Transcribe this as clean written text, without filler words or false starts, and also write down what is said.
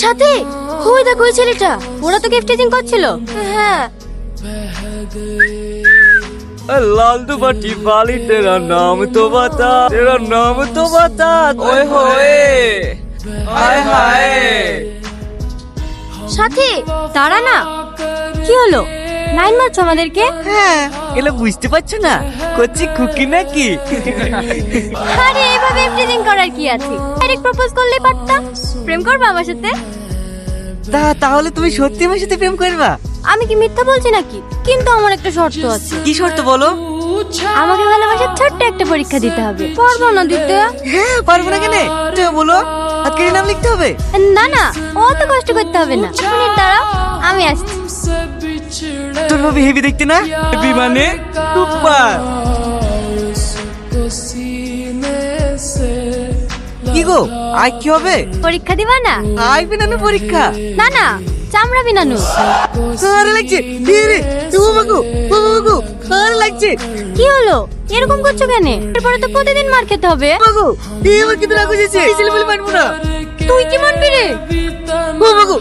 সাথে ওই দেখো ওই ছেলেটা, ওরা তো গিফটিং করছিল। হ্যাঁ लाल दुपट्टी वाली तेरा नाम तो बता, तेरा नाम तो बता। ओए होए हाय हाय। সাথে দাঁড়া না, কি হলো? লাইন মারছো আমাদেরকে? হ্যাঁ, এগুলো বুঝতে পারছো না করছি খুকি নাকি? আরে এভাবে গিফটিং করার কি আছে? ডাইরেক্ট প্রপোজ করলে পারতা। প্রেম করবে আমার সাথে? তাহলে তুমি সত্যি আমার সাথে প্রেম করবা? আমি কি মিথ্যা বলছি নাকি? কিন্তু আমার একটা শর্ত আছে। কি শর্ত বলো? আমাকে ভালোবাসার ছোট্ট একটা পরীক্ষা দিতে হবে। পারবো না দিতে? হ্যাঁ, পারবো না কেন? তুমি বলো, আজকে নাম লিখতে হবে? না না, অত কষ্ট করতে হবে না। মিনিট দাঁড়াও, আমি আসছি। তোর ভাবে হেভি দেখতে না? হেভি মানে সুপার। কি গো, আজ কি হবে? পরীক্ষা দিবা না? আই বিনানু পরীক্ষা? না না, চামড়া বিনানু। আরে লাগছে রে, ও বাগু আরে লাগছে। কি হলো, এরকম করছো কেন? এরপরে তো প্রতিদিন মার খেতে হবে। বাগু এবার কিন্তু রাগ হয়েছে, এই ছেলে বলে মানবো না। তুই কি মানবি রে? ও বাগু